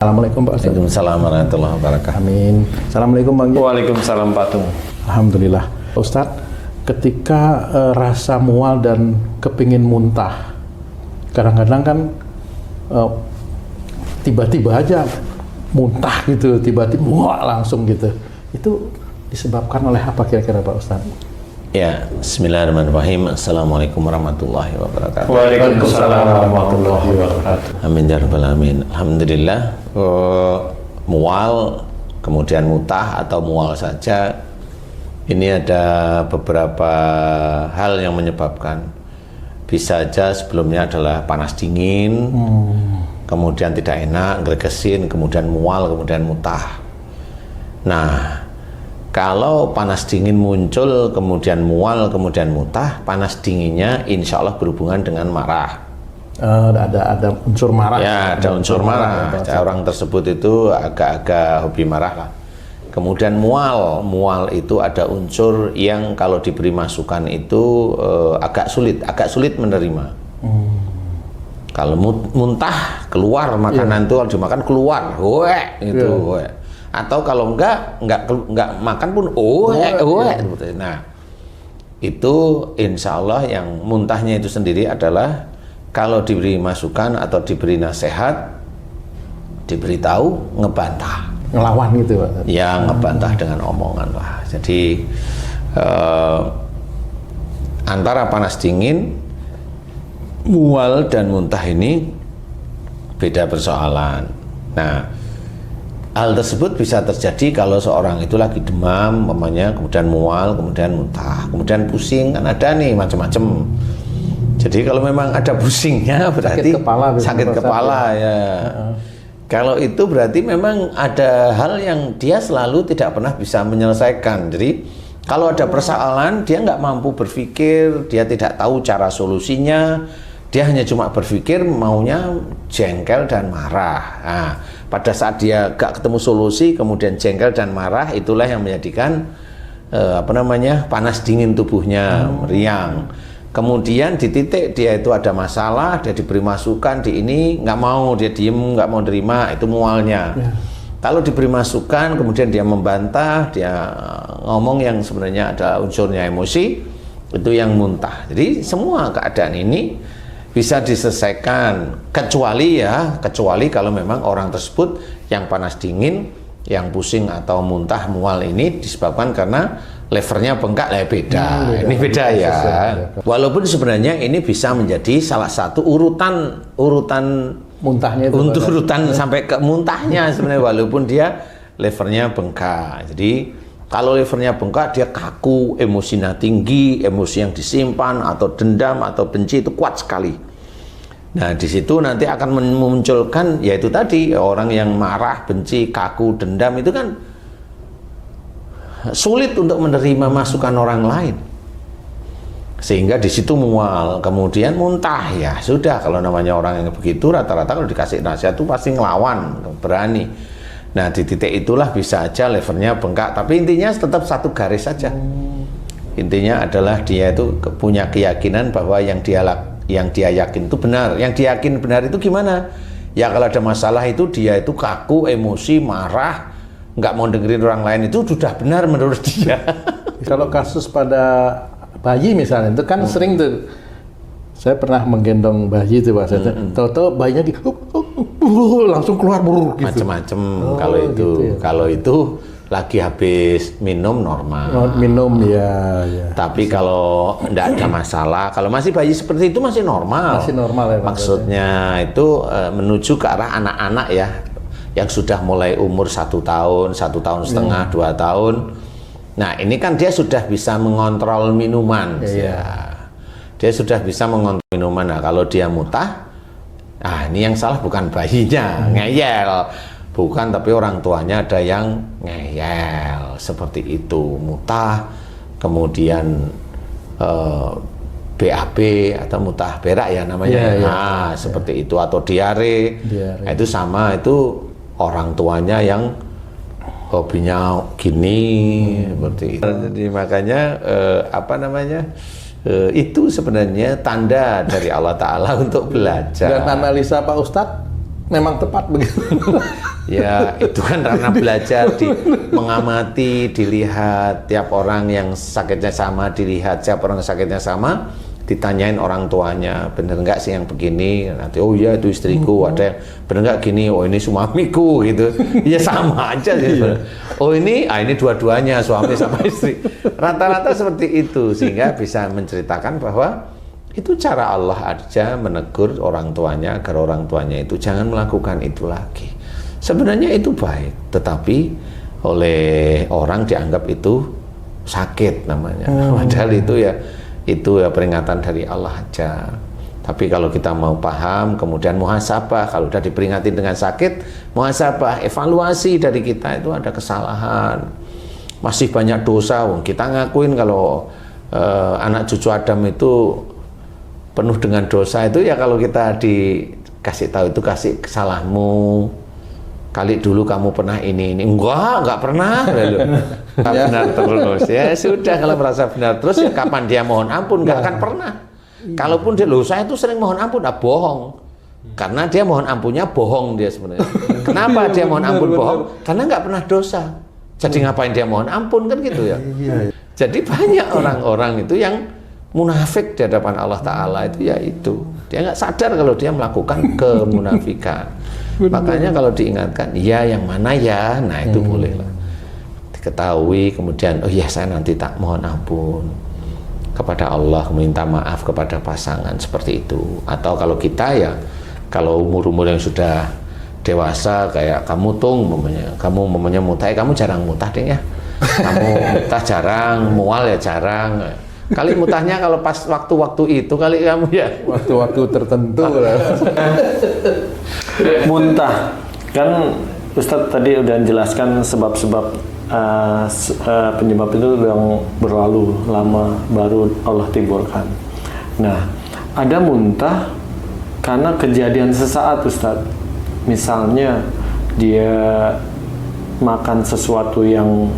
Assalamualaikum Pak Ustaz. Waalaikumsalam warahmatullahi wabarakatuh. Amin. Assalamualaikum Bang. Waalaikumsalam Pak Tung. Alhamdulillah. Ustadz, ketika rasa mual dan kepingin muntah, kadang-kadang kan tiba-tiba aja muntah gitu, tiba-tiba mual langsung gitu. Itu disebabkan oleh apa kira-kira Pak Ustadz? Ya, bismillahirrahmanirrahim. Assalamualaikum warahmatullahi wabarakatuh. Waalaikumsalam warahmatullahi wabarakatuh. Amin ya rabbal alamin. Alhamdulillah. Mual, kemudian muntah atau mual saja, ini ada beberapa hal yang menyebabkan. Bisa saja sebelumnya adalah panas dingin, kemudian tidak enak, gregesin, kemudian mual, kemudian muntah. Nah, kalau panas dingin muncul, kemudian mual, kemudian muntah, panas dinginnya insya Allah berhubungan dengan marah. Ada unsur marah. Ya, ada unsur marah. Orang tersebut itu agak-agak hobi marah lah. Kemudian mual itu ada unsur yang kalau diberi masukan itu agak sulit menerima. Kalau muntah keluar makanan itu kalau dimakan keluar, gitu. Atau kalau enggak makan pun Nah, itu insya Allah yang muntahnya itu sendiri adalah kalau diberi masukan atau diberi nasihat, diberitahu, ngebantah, ngelawan gitu Pak. Ya, ngebantah dengan omongan lah. Jadi antara panas dingin, mual dan muntah ini beda persoalan. Nah, hal tersebut bisa terjadi kalau seorang itu lagi demam, umpamanya, kemudian mual, kemudian muntah, kemudian pusing, kan ada nih macam-macam. Jadi kalau memang ada pusingnya berarti sakit kepala ya. Kalau itu berarti memang ada hal yang dia selalu tidak pernah bisa menyelesaikan. Jadi kalau ada persoalan dia nggak mampu berpikir, dia tidak tahu cara solusinya, dia hanya cuma berpikir maunya jengkel dan marah. Nah, pada saat dia gak ketemu solusi, kemudian jengkel dan marah, itulah yang menjadikan panas dingin tubuhnya, meriang. Kemudian di titik dia itu ada masalah, dia diberi masukan di ini nggak mau, dia diem, nggak mau terima, itu mualnya. Kalau diberi masukan, kemudian dia membantah, dia ngomong yang sebenarnya ada unsurnya emosi, itu yang muntah. Jadi semua keadaan ini bisa diselesaikan kecuali kalau memang orang tersebut yang panas dingin, yang pusing atau muntah mual ini disebabkan karena levernya bengkak, beda. Ini beda ya. Walaupun sebenarnya ini bisa menjadi salah satu urutan muntahnya itu. Urutan sampai ke muntahnya sebenarnya, walaupun dia levernya bengkak. Jadi kalau levernya bengkak, dia kaku, emosinya tinggi, emosi yang disimpan atau dendam atau benci itu kuat sekali. Nah, di situ nanti akan memunculkan, yaitu tadi orang yang marah, benci, kaku, dendam itu kan sulit untuk menerima masukan orang lain, sehingga di situ mual, kemudian muntah. Ya sudah, kalau namanya orang yang begitu rata-rata kalau dikasih nasihat itu pasti ngelawan, berani. Nah, di titik itulah bisa aja levernya bengkak, tapi intinya tetap satu garis saja. Intinya adalah dia itu punya keyakinan bahwa yang dia yakin itu benar. Yang dia yakin benar itu gimana? Ya kalau ada masalah itu dia itu kaku, emosi, marah, nggak mau dengerin orang lain, itu sudah benar menurut dia. Kalau kasus pada bayi misalnya, itu kan sering tuh, saya pernah menggendong bayi itu Pak, tahu-tahu bayinya langsung keluar gitu. Macem-macem. Kalau itu gitu ya. Kalau itu lagi habis minum normal. Minum ya. Tapi kalau tidak ada masalah, kalau masih bayi seperti itu masih normal. Masih normal ya Pak. Maksudnya itu menuju ke arah anak-anak ya, yang sudah mulai umur 1 tahun, 1 tahun setengah, 2 tahun. Nah, ini kan dia sudah bisa mengontrol minuman. Dia sudah bisa mengontrol minuman. Nah, kalau dia muntah, ini yang salah bukan bayinya, ngeyel. Bukan, tapi orang tuanya ada yang ngeyel. Seperti itu, muntah, kemudian BAB atau muntah berak ya namanya. Seperti itu, atau diare. Nah, itu sama, itu orang tuanya yang hobinya gini, seperti itu. Jadi makanya itu sebenarnya tanda dari Allah Ta'ala untuk belajar. Dan analisa Pak Ustadz, memang tepat begitu. Ya itu kan karena belajar mengamati, dilihat tiap orang yang sakitnya sama, dilihat siapa orang yang sakitnya sama, ditanyain orang tuanya, bener nggak sih yang begini? Nanti oh iya itu istriku, ada yang bener nggak gini? Oh ini suamiku gitu. Ya sama aja sih. Oh ini dua-duanya suami sama istri. Rata-rata seperti itu sehingga bisa menceritakan bahwa itu cara Allah aja menegur orang tuanya agar orang tuanya itu jangan melakukan itu lagi. Sebenarnya itu baik, tetapi oleh orang dianggap itu sakit namanya. Padahal itu ya peringatan dari Allah aja. Tapi kalau kita mau paham, kemudian muhasabah, kalau sudah diperingati dengan sakit, muhasabah, evaluasi dari kita itu ada kesalahan, masih banyak dosa. Kita ngakuin kalau anak cucu Adam itu penuh dengan dosa itu ya kalau kita dikasih tahu itu kasih kesalahmu. Kali dulu kamu pernah ini enggak pernah benar terus ya sudah. Kalau merasa benar terus ya kapan dia mohon ampun enggak akan pernah. Kalaupun dia saya itu sering mohon ampun bohong, karena dia mohon ampunnya bohong dia sebenarnya. Kenapa dia mohon ampun bohong? Karena nggak pernah dosa, jadi ngapain dia mohon ampun kan gitu ya. Jadi banyak orang-orang itu yang munafik di hadapan Allah Ta'ala itu ya itu dia nggak sadar kalau dia melakukan kemunafikan. Makanya kalau diingatkan, ya yang mana ya, nah itu bolehlah diketahui. Kemudian, oh ya saya nanti tak mohon ampun kepada Allah, meminta maaf kepada pasangan seperti itu. Atau kalau kita ya, kalau umur-umur yang sudah dewasa kayak kamu kamu mutai, kamu jarang mutah deh ya. Kamu mutah jarang, mual ya jarang. Kali mutahnya kalau pas waktu-waktu itu kali kamu ya. Waktu-waktu tertentu lah. Muntah, kan Ustadz tadi udah jelaskan sebab-sebab penyebab itu yang berlalu lama baru Allah timbulkan. Nah, ada muntah karena kejadian sesaat Ustadz. Misalnya dia makan sesuatu yang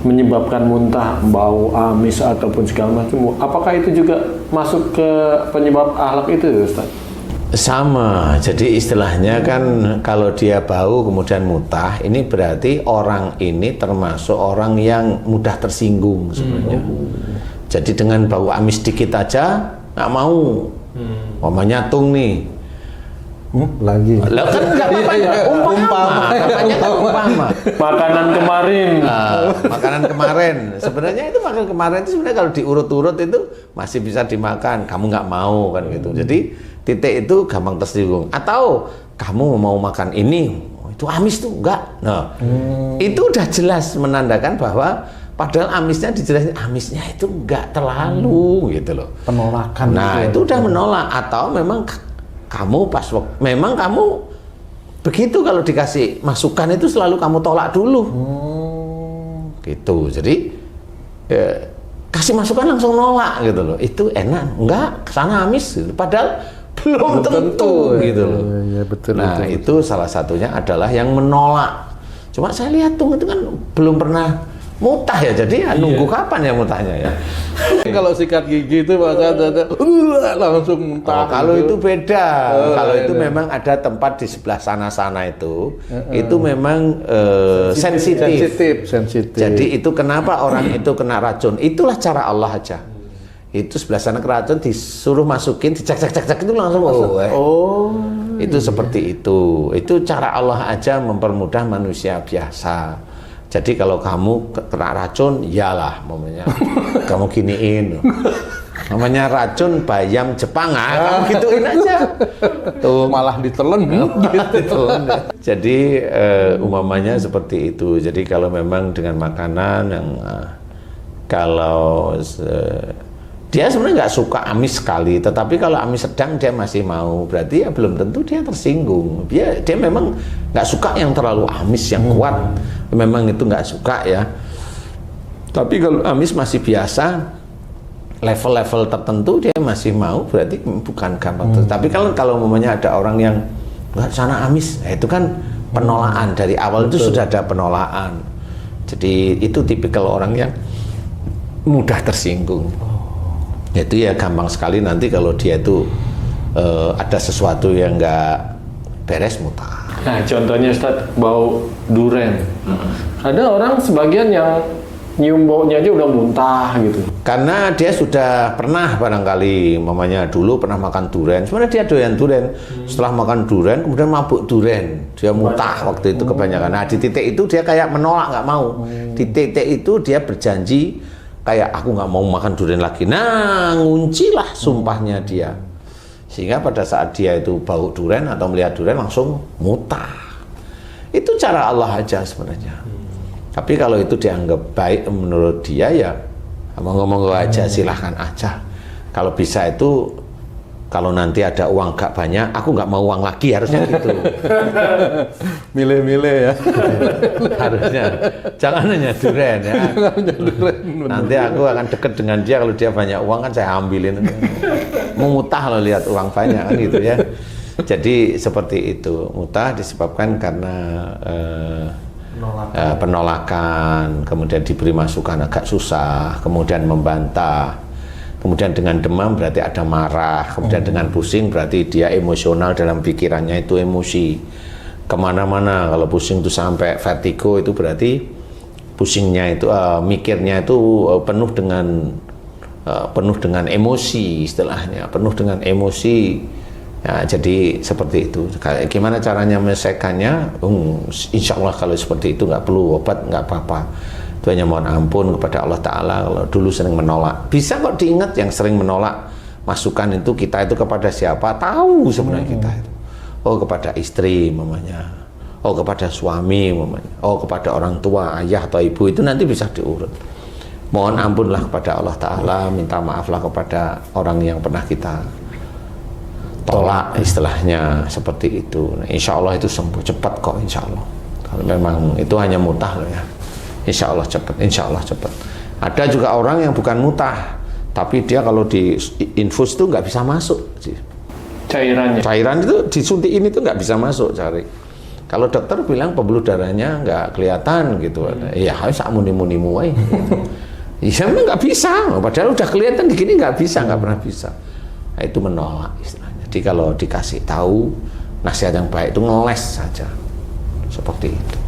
menyebabkan muntah, bau amis ataupun segala macam. Apakah itu juga masuk ke penyebab akhlak itu Ustaz? Sama, jadi istilahnya kan kalau dia bau kemudian muntah, ini berarti orang ini termasuk orang yang mudah tersinggung sebenarnya. Jadi dengan bau amis dikit aja nggak mau, mau nyatung nih. Lagi. Lah kan nggak apa-apa, umpama. Makanan kemarin. Makanan kemarin. Sebenarnya itu makanan kemarin itu sebenarnya kalau diurut-urut itu masih bisa dimakan. Kamu nggak mau kan gitu. Jadi titik itu gampang tersinggung. Atau kamu mau makan ini, itu amis tuh enggak. Nah, itu udah jelas menandakan bahwa padahal amisnya dijelasin amisnya itu enggak terlalu gitu loh. Penolakan. Nah, itu udah menolak atau memang kamu memang kamu begitu kalau dikasih masukan itu selalu kamu tolak dulu. Gitu. Jadi kasih masukan langsung nolak gitu loh. Itu enak, enggak kesana amis gitu. Padahal belum tentu gitu loh. Ya, betul, nah, betul, itu salah satunya adalah yang menolak. Cuma saya lihat tuh itu kan belum pernah mutah ya, jadi ya nunggu kapan ya mutahnya ya. Kalau sikat gigi itu langsung muntah. Kalau itu beda. Kalau itu memang ada tempat di sebelah sana itu memang sensitif. Jadi itu kenapa orang itu kena racun? Itulah cara Allah aja. Itu sebelah sana keracun disuruh masukin, dicek itu langsung itu seperti itu. Itu cara Allah aja mempermudah manusia biasa. Jadi kalau kamu kena racun, iyalah namanya. Kamu giniin. Namanya racun bayam Jepang, kamu gituin aja. Tuh Malah ditelen. ditelan. Jadi umpamanya seperti itu. Jadi kalau memang dengan makanan yang kalau dia sebenarnya nggak suka amis sekali, tetapi kalau amis sedang dia masih mau, berarti ya belum tentu dia tersinggung. Dia memang nggak suka yang terlalu amis, yang kuat. Memang itu nggak suka ya. Tapi kalau amis masih biasa, level-level tertentu dia masih mau, berarti bukan gampang. Tapi kalau memangnya ada orang yang nggak sana amis, itu kan penolakan dari awal. Itu sudah ada penolakan. Jadi itu tipikal orang yang mudah tersinggung. Itu ya gampang sekali nanti kalau dia itu ada sesuatu yang nggak beres mutah. Nah, contohnya Ustaz, bau duren. Ada orang sebagian yang nyium baunya aja udah muntah gitu. Karena dia sudah pernah barangkali, mamanya dulu pernah makan duren. Sebenarnya dia doyan duren. Setelah makan duren, kemudian mabuk duren. Dia muntah waktu itu kebanyakan. Nah, di titik itu dia kayak menolak, nggak mau. Di titik itu dia berjanji, kayak aku nggak mau makan duren lagi. Nah, nguncilah sumpahnya dia. Sehingga pada saat dia itu bau duren atau melihat duren langsung muntah. Itu cara Allah aja sebenarnya. Tapi kalau itu dianggap baik menurut dia, ya ngomong-ngomong aja, silahkan aja. Kalau bisa itu, kalau nanti ada uang gak banyak, aku nggak mau uang lagi, harusnya gitu. Milih-milih ya. Harusnya. Jangan hanya duren ya. Nanti aku akan deket dengan dia, kalau dia banyak uang kan saya ambilin. Mutah kalau lihat uang banyak kan gitu ya. Jadi seperti itu. Mutah disebabkan karena penolakan, kemudian diberi masukan agak susah, kemudian membantah, kemudian dengan demam berarti ada marah, kemudian dengan pusing berarti dia emosional, dalam pikirannya itu emosi kemana-mana. Kalau pusing itu sampai vertigo, itu berarti pusingnya itu mikirnya itu penuh dengan emosi, istilahnya penuh dengan emosi. Ya, jadi seperti itu. Gimana caranya menyelesaikannya? Insya Allah kalau seperti itu nggak perlu obat, nggak apa-apa. Itu hanya mohon ampun kepada Allah Ta'ala. Kalau dulu sering menolak, bisa kok diingat yang sering menolak masukan itu, kita itu kepada siapa? Tahu sebenarnya kita itu. Oh, kepada istri mamanya. Oh, kepada suami mamanya. Oh, kepada orang tua, ayah atau ibu, itu nanti bisa diurut. Mohon ampunlah kepada Allah Ta'ala, minta maaflah kepada orang yang pernah kita tolak, istilahnya seperti itu. Nah, insya Allah itu sembuh cepat kok, insya Allah. Kalau memang itu hanya mutah loh ya, insya Allah cepat, insya Allah cepat. Ada juga orang yang bukan mutah, tapi dia kalau di infus itu nggak bisa masuk. Cairan itu disuntikin itu nggak bisa masuk, cari. Kalau dokter bilang pembuluh darahnya nggak kelihatan gitu, ya harus muni-munimu aja. Ya memang nggak bisa, padahal udah kelihatan begini nggak bisa, nggak pernah bisa. Nah, itu menolak istilahnya. Jadi kalau dikasih tahu nasihat yang baik itu ngeles saja, seperti itu.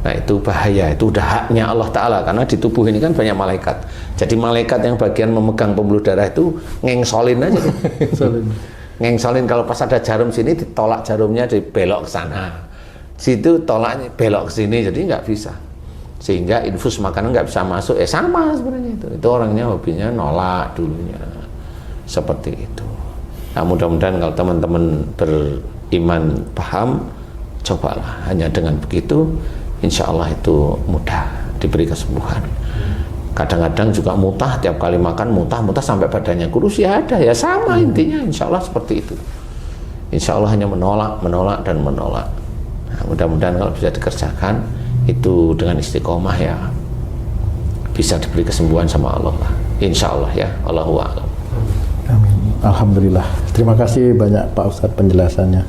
Nah, itu bahaya, itu udah haknya Allah Ta'ala, karena di tubuh ini kan banyak malaikat. Jadi malaikat yang bagian memegang pembuluh darah itu ngengsolin aja. Ngengsolin, kalau pas ada jarum sini ditolak jarumnya, dibelok ke sana. Situ tolaknya belok ke sini, jadi nggak bisa. Sehingga infus makanan nggak bisa masuk. Sama sebenarnya itu. Itu orangnya hobinya nolak dulunya. Seperti itu. Nah, mudah-mudahan kalau teman-teman beriman paham, cobalah hanya dengan begitu, insya Allah itu mudah diberi kesembuhan. Kadang-kadang juga mutah, tiap kali makan mutah sampai badannya kurus, ya ada, ya sama intinya, insya Allah seperti itu. Insya Allah hanya menolak dan menolak. Nah, mudah-mudahan kalau bisa dikerjakan itu dengan istiqomah, ya bisa diberi kesembuhan sama Allah lah. Insya Allah ya, Allahu a'lam. Amin. Alhamdulillah. Terima kasih banyak Pak Ustadz penjelasannya.